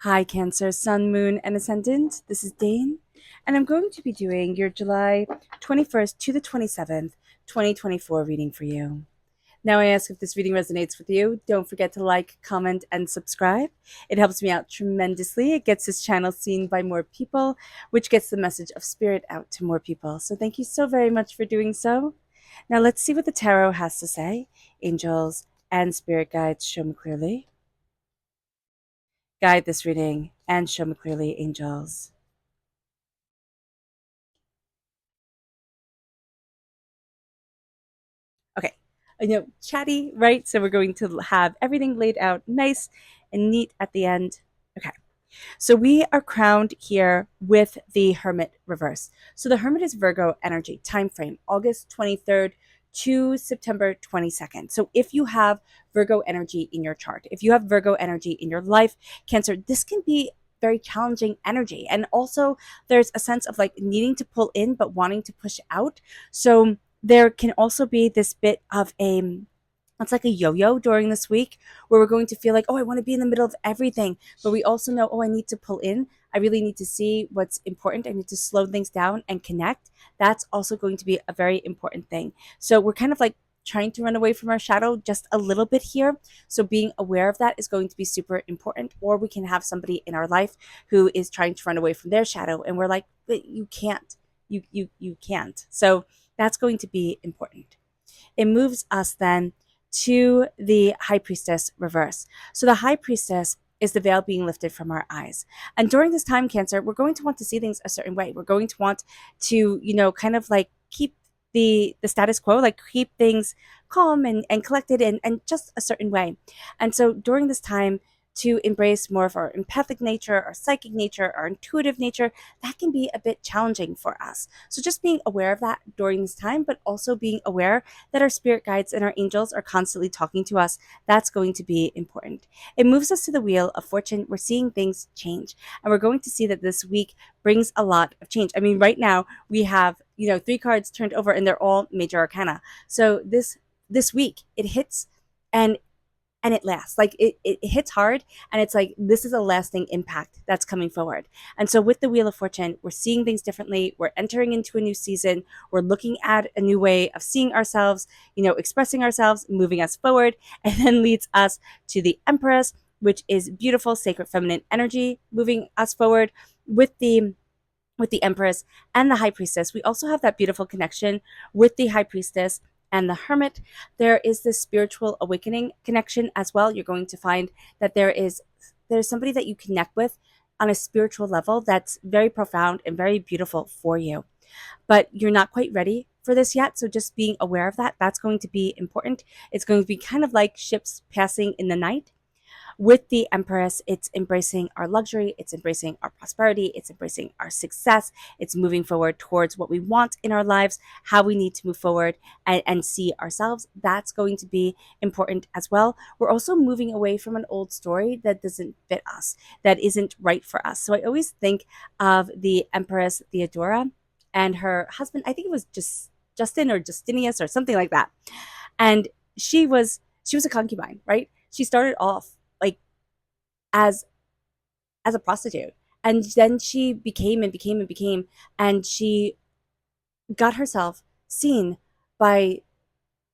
Hi, Cancer, Sun, Moon, and Ascendant. This is Dane, and I'm going to be doing your July 21st to the 27th, 2024 reading for you. Now, I ask if this reading resonates with you. Don't forget to like, comment, and subscribe. It helps me out tremendously. It gets this channel seen by more people, which gets the message of spirit out to more people. So, thank you so very much for doing so. Now, let's see what the tarot has to say. Angels and spirit guides, show me clearly. Guide this reading and show me clearly, angels. Okay, I know, chatty, right? So we're going to have everything laid out nice and neat at the end. Okay, so we are crowned here with the Hermit reverse. So the Hermit is Virgo energy, time frame, August 23rd to September 22nd. So if you have Virgo energy in your chart, if you have Virgo energy in your life, Cancer, this can be very challenging energy. And also there's a sense of like needing to pull in, but wanting to push out. So there can also be this bit of it's like a yo-yo during this week where we're going to feel like, oh, I want to be in the middle of everything. But we also know, oh, I need to pull in. I really need to see what's important. I need to slow things down and connect. That's also going to be a very important thing. So we're kind of like trying to run away from our shadow just a little bit here. So being aware of that is going to be super important. Or we can have somebody in our life who is trying to run away from their shadow. And we're like, but you can't. You can't. So that's going to be important. It moves us then to the High Priestess reverse. So the High Priestess is the veil being lifted from our eyes. And during this time, Cancer, we're going to want to see things a certain way. We're going to want to, kind of like keep the status quo, like keep things calm and collected and just a certain way. And so during this time, to embrace more of our empathic nature, our psychic nature, our intuitive nature, that can be a bit challenging for us. So just being aware of that during this time, but also being aware that our spirit guides and our angels are constantly talking to us, that's going to be important. It moves us to the wheel of fortune. We're seeing things change, and we're going to see that this week brings a lot of change. I mean, right now we have, 3 cards turned over and they're all major arcana. So this week it hits and it lasts. Like it hits hard, and it's like this is a lasting impact that's coming forward. And so with the Wheel of Fortune, we're seeing things differently. We're entering into a new season. We're looking at a new way of seeing ourselves, expressing ourselves, moving us forward, and then leads us to the Empress, which is beautiful, sacred feminine energy, moving us forward with the Empress and the High Priestess. We also have that beautiful connection with the High Priestess and the Hermit. There is this spiritual awakening connection as well. You're going to find that there's somebody that you connect with on a spiritual level that's very profound and very beautiful for you. But you're not quite ready for this yet. So just being aware of that, that's going to be important. It's going to be kind of like ships passing in the night. With the Empress, it's embracing our luxury, it's embracing our prosperity, it's embracing our success, it's moving forward towards what we want in our lives, how we need to move forward and see ourselves. That's going to be important as well. We're also moving away from an old story that doesn't fit us, that isn't right for us. So I always think of the Empress Theodora and her husband, I think it was just Justin or Justinius or something like that. And she was a concubine, right? She started off like as a prostitute, and then she became and became and became, and she got herself seen by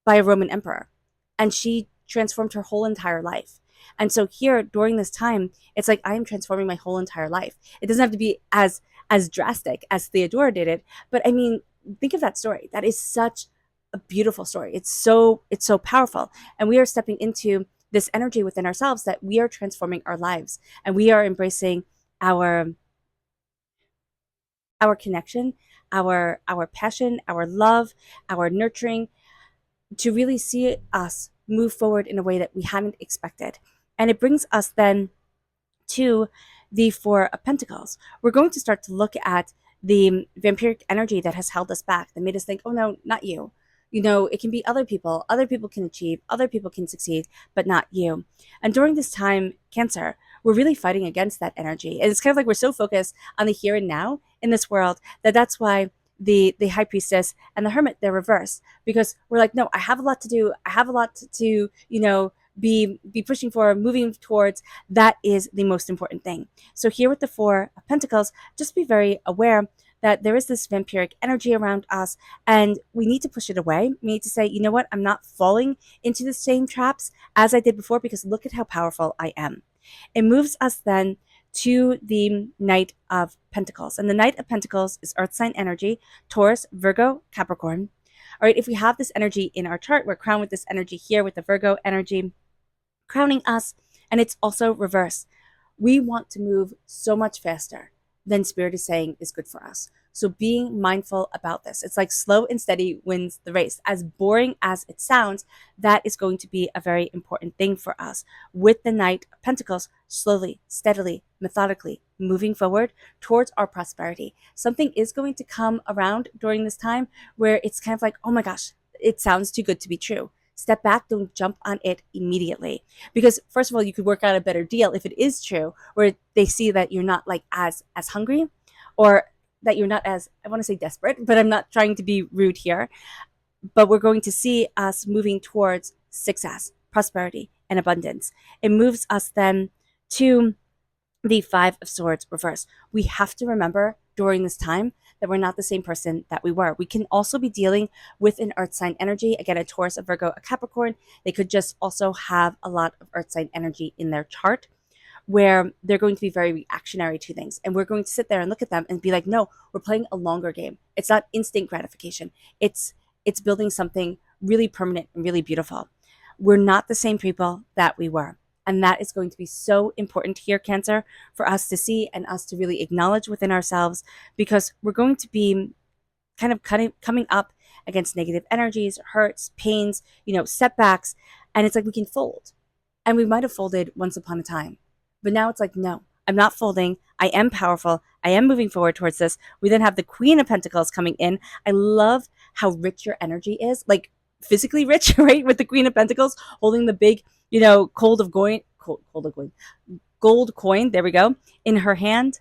a Roman emperor, and she transformed her whole entire life. And so here during this time, it's like I am transforming my whole entire life. It doesn't have to be as drastic as Theodora did it, but I mean, think of that story. That is such a beautiful story. It's so powerful, and we are stepping into this energy within ourselves that we are transforming our lives, and we are embracing our connection, our passion, our love, our nurturing, to really see us move forward in a way that we hadn't expected. And it brings us then to the Four of Pentacles. We're going to start to look at the vampiric energy that has held us back, that made us think, oh no, not you. It can be other people. Other people can achieve, other people can succeed, but not you. And during this time, Cancer, we're really fighting against that energy. And it's kind of like we're so focused on the here and now in this world that's why the High Priestess and the Hermit, they're reversed, because we're like, no, I have a lot to do. I have a lot to be pushing for, moving towards, that is the most important thing. So here with the Four of Pentacles, just be very aware that there is this vampiric energy around us, and we need to push it away. We need to say, you know what, I'm not falling into the same traps as I did before, because look at how powerful I am. It moves us then to the Knight of Pentacles. And the Knight of Pentacles is Earth sign energy, Taurus, Virgo, Capricorn. All right, if we have this energy in our chart, we're crowned with this energy here with the Virgo energy crowning us, and it's also reverse. We want to move so much faster than Spirit is saying is good for us. So being mindful about this. It's like slow and steady wins the race. As boring as it sounds, that is going to be a very important thing for us. With the Knight of Pentacles, slowly, steadily, methodically moving forward towards our prosperity. Something is going to come around during this time where it's kind of like, oh my gosh, it sounds too good to be true. Step back, don't jump on it immediately. Because first of all, you could work out a better deal if it is true, where they see that you're not like as hungry, or that you're not as, I want to say desperate, but I'm not trying to be rude here. But we're going to see us moving towards success, prosperity, and abundance. It moves us then to the Five of Swords reverse. We have to remember during this time that we're not the same person that we were. We can also be dealing with an earth sign energy. Again, a Taurus, a Virgo, a Capricorn. They could just also have a lot of earth sign energy in their chart, where they're going to be very reactionary to things. And we're going to sit there and look at them and be like, no, we're playing a longer game. It's not instant gratification. It's building something really permanent and really beautiful. We're not the same people that we were. And that is going to be so important here, Cancer, for us to see and us to really acknowledge within ourselves, because we're going to be kind of coming up against negative energies, hurts, pains, setbacks. And it's like we can fold. And we might have folded once upon a time. But now it's like, no, I'm not folding. I am powerful. I am moving forward towards this. We then have the Queen of Pentacles coming in. I love how rich your energy is, like physically rich, right? With the Queen of Pentacles holding the big, gold coin, there we go, in her hand.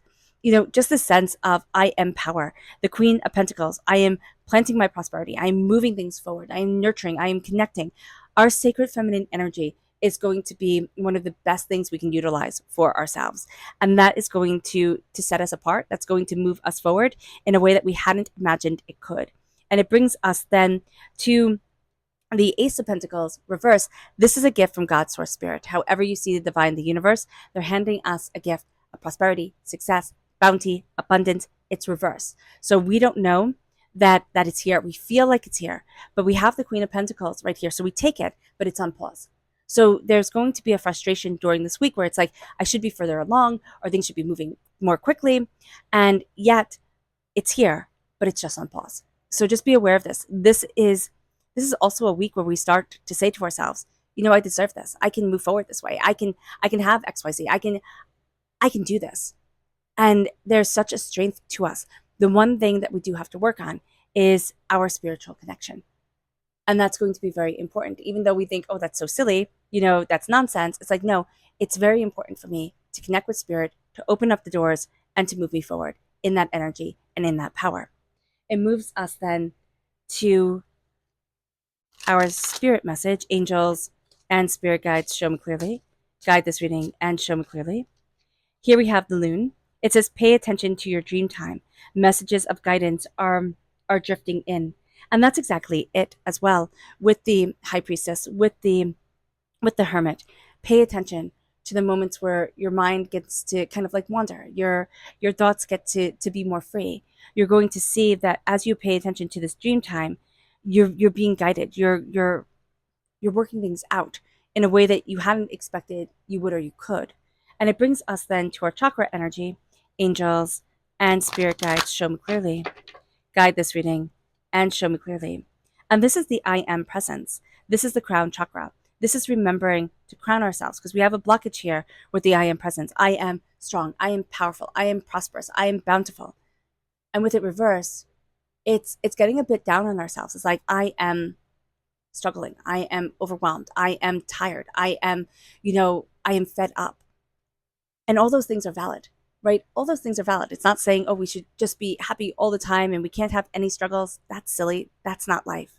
Just the sense of I am power. The Queen of Pentacles, I am planting my prosperity. I am moving things forward. I am nurturing. I am connecting. Our sacred feminine energy is going to be one of the best things we can utilize for ourselves. And that is going to set us apart. That's going to move us forward in a way that we hadn't imagined it could. And it brings us then to the Ace of Pentacles reverse. This is a gift from God's source spirit. However you see the divine, the universe, they're handing us a gift of prosperity, success, bounty, abundance. It's reverse. So we don't know that it's here. We feel like it's here, but we have the Queen of Pentacles right here. So we take it, but it's on pause. So there's going to be a frustration during this week where it's like, I should be further along, or things should be moving more quickly. And yet it's here, but it's just on pause. So just be aware of this. This is also a week where we start to say to ourselves, I deserve this. I can move forward this way. I can have XYZ. I can do this. And there's such a strength to us. The one thing that we do have to work on is our spiritual connection. And that's going to be very important. Even though we think, oh, that's so silly, that's nonsense. It's like, no, it's very important for me to connect with spirit, to open up the doors, and to move me forward in that energy and in that power. It moves us then to our spirit message. Angels and spirit guides, show me clearly. Guide this reading and show me clearly. Here we have the Loon. It says, pay attention to your dream time. Messages of guidance are drifting in. And that's exactly it as well with the High Priestess, with the Hermit. Pay attention to the moments where your mind gets to kind of like wander. Your thoughts get to be more free. You're going to see that as you pay attention to this dream time, you're being guided. You're working things out in a way that you hadn't expected you would or you could. And it brings us then to our chakra energy. Angels and spirit guides, show me clearly. Guide this reading and show me clearly. And this is the I am presence. This is the crown chakra. This is remembering to crown ourselves, because we have a blockage here with the I am presence. I am strong. I am powerful. I am prosperous. I am bountiful. And with it reverse, it's getting a bit down on ourselves. It's like, I am struggling. I am overwhelmed. I am tired. I am fed up. And all those things are valid, right? All those things are valid. It's not saying, oh, we should just be happy all the time and we can't have any struggles. That's silly. That's not life.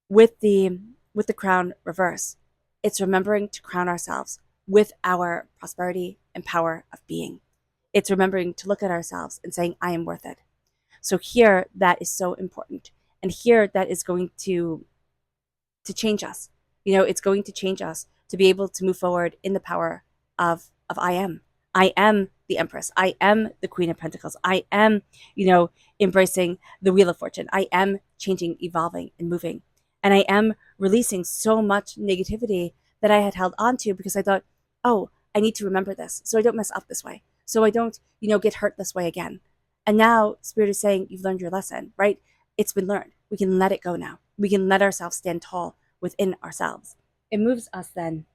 With the crown reverse, it's remembering to crown ourselves with our prosperity and power of being. It's remembering to look at ourselves and saying, I am worth it. So here, that is so important. And here, that is going to change us. It's going to change us to be able to move forward in the power of I am. I am the Empress. I am the Queen of Pentacles. I am, embracing the Wheel of Fortune. I am changing, evolving, and moving. And I am releasing so much negativity that I had held on to because I thought, oh, I need to remember this so I don't mess up this way. So I don't, get hurt this way again. And now Spirit is saying, you've learned your lesson, right? It's been learned. We can let it go now. We can let ourselves stand tall within ourselves. It moves us then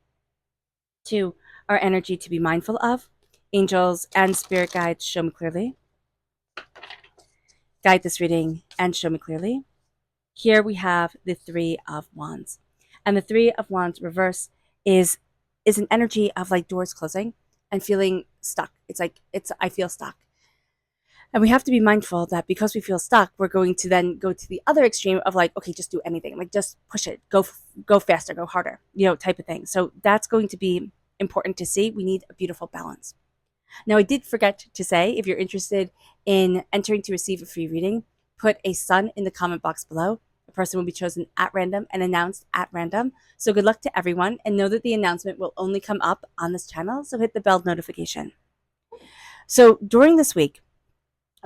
to our energy to be mindful of. Angels and spirit guides, show me clearly. Guide this reading and show me clearly. Here we have the Three of Wands. And the Three of Wands reverse is an energy of like doors closing and feeling stuck. I feel stuck. And we have to be mindful that because we feel stuck, we're going to then go to the other extreme of like, okay, just do anything. Like just push it, go faster, go harder, type of thing. So that's going to be important to see. We need a beautiful balance. Now, I did forget to say, if you're interested in entering to receive a free reading, put a sun in the comment box below. The person will be chosen at random and announced at random. So good luck to everyone, and know that the announcement will only come up on this channel. So hit the bell notification. So during this week,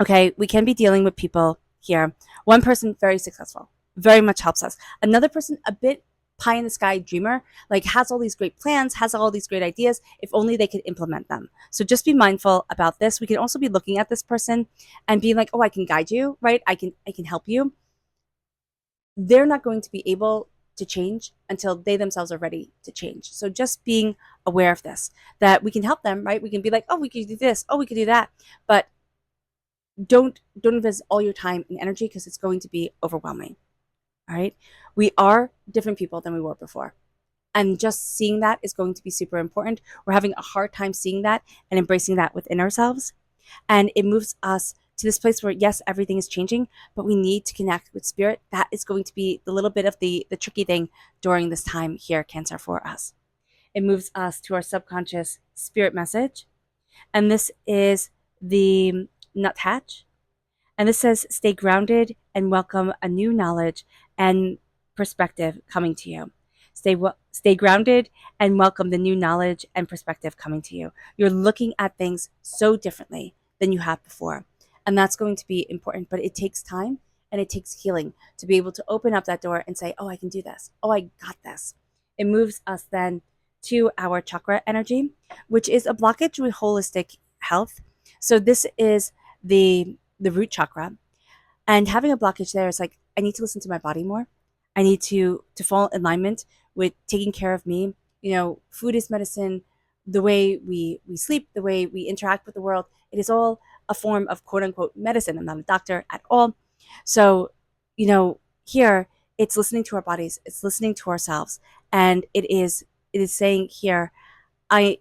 okay, we can be dealing with people here. One person, very successful, very much helps us. Another person, a bit pie in the sky dreamer, like has all these great plans, has all these great ideas, if only they could implement them. So just be mindful about this. We can also be looking at this person and being like, oh, I can guide you, right? I can help you. They're not going to be able to change until they themselves are ready to change. So just being aware of this, that we can help them, right? We can be like, oh, we could do this, oh, we could do that. But don't invest all your time and energy because it's going to be overwhelming. All right. We are different people than we were before. And just seeing that is going to be super important. We're having a hard time seeing that and embracing that within ourselves. And it moves us to this place where, yes, everything is changing, but we need to connect with spirit. That is going to be the little bit of the tricky thing during this time here, Cancer, for us. It moves us to our subconscious spirit message. And this is the nuthatch. And this says, stay grounded and welcome a new knowledge and perspective coming to you. Stay grounded and welcome the new knowledge and perspective coming to you. You're looking at things so differently than you have before. And that's going to be important, but it takes time and it takes healing to be able to open up that door and say, oh, I can do this. Oh, I got this. It moves us then to our chakra energy, which is a blockage with holistic health. So this is the root chakra, and having a blockage there is like, I need to listen to my body more. I need to fall in alignment with taking care of me. Food is medicine. The way we sleep, the way we interact with the world, it is all a form of quote unquote medicine. I'm not a doctor at all. So, here it's listening to our bodies, it's listening to ourselves. And it is saying here, I'm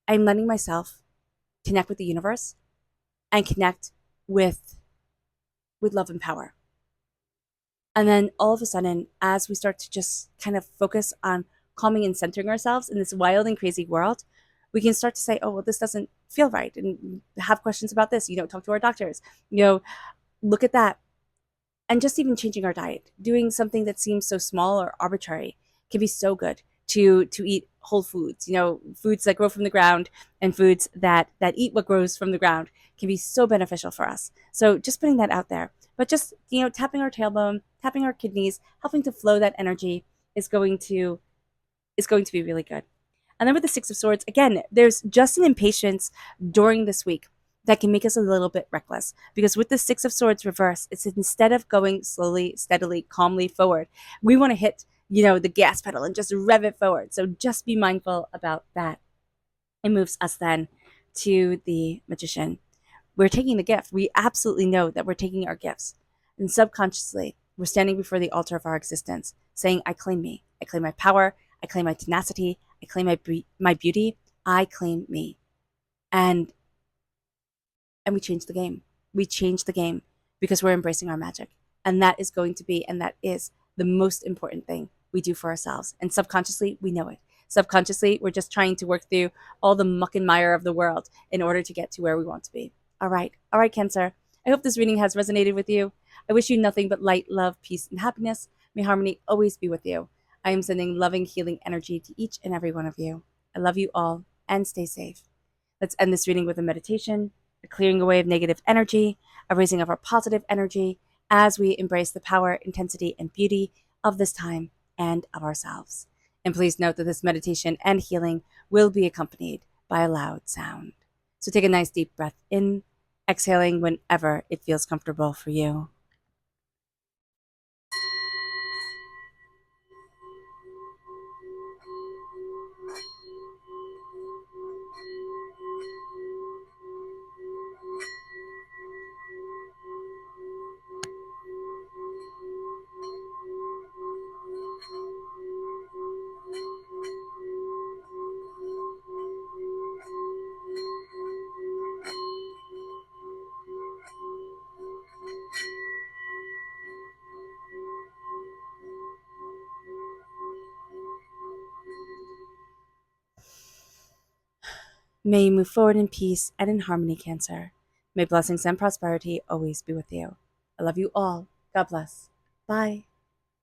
letting myself connect with the universe and connect with love and power. And then all of a sudden, as we start to just kind of focus on calming and centering ourselves in this wild and crazy world, we can start to say, oh, well, this doesn't feel right, and have questions about this. Talk to our doctors, look at that. And just even changing our diet, doing something that seems so small or arbitrary can be so good to eat whole foods, foods that grow from the ground, and foods that eat what grows from the ground can be so beneficial for us. So just putting that out there, but just, tapping our tailbone, tapping our kidneys, helping to flow that energy is going to be really good. And then with the Six of Swords, again, there's just an impatience during this week that can make us a little bit reckless, because with the Six of Swords reverse, it's instead of going slowly, steadily, calmly forward, we want to hit, the gas pedal and just rev it forward. So just be mindful about that. It moves us then to the Magician. We're taking the gift. We absolutely know that we're taking our gifts. And subconsciously, we're standing before the altar of our existence, saying, I claim me. I claim my power. I claim my tenacity. I claim my beauty. I claim me. And we change the game. We change the game because we're embracing our magic. And that is going to be, and that is the most important thing we do for ourselves. And subconsciously, we know it. Subconsciously, we're just trying to work through all the muck and mire of the world in order to get to where we want to be. All right, Cancer. I hope this reading has resonated with you. I wish you nothing but light, love, peace, and happiness. May harmony always be with you. I am sending loving, healing energy to each and every one of you. I love you all, and stay safe. Let's end this reading with a meditation, a clearing away of negative energy, a raising of our positive energy as we embrace the power, intensity, and beauty of this time and of ourselves. And please note that this meditation and healing will be accompanied by a loud sound. So take a nice deep breath in, exhaling whenever it feels comfortable for you. May you move forward in peace and in harmony, Cancer. May blessings and prosperity always be with you. I love you all. God bless. Bye.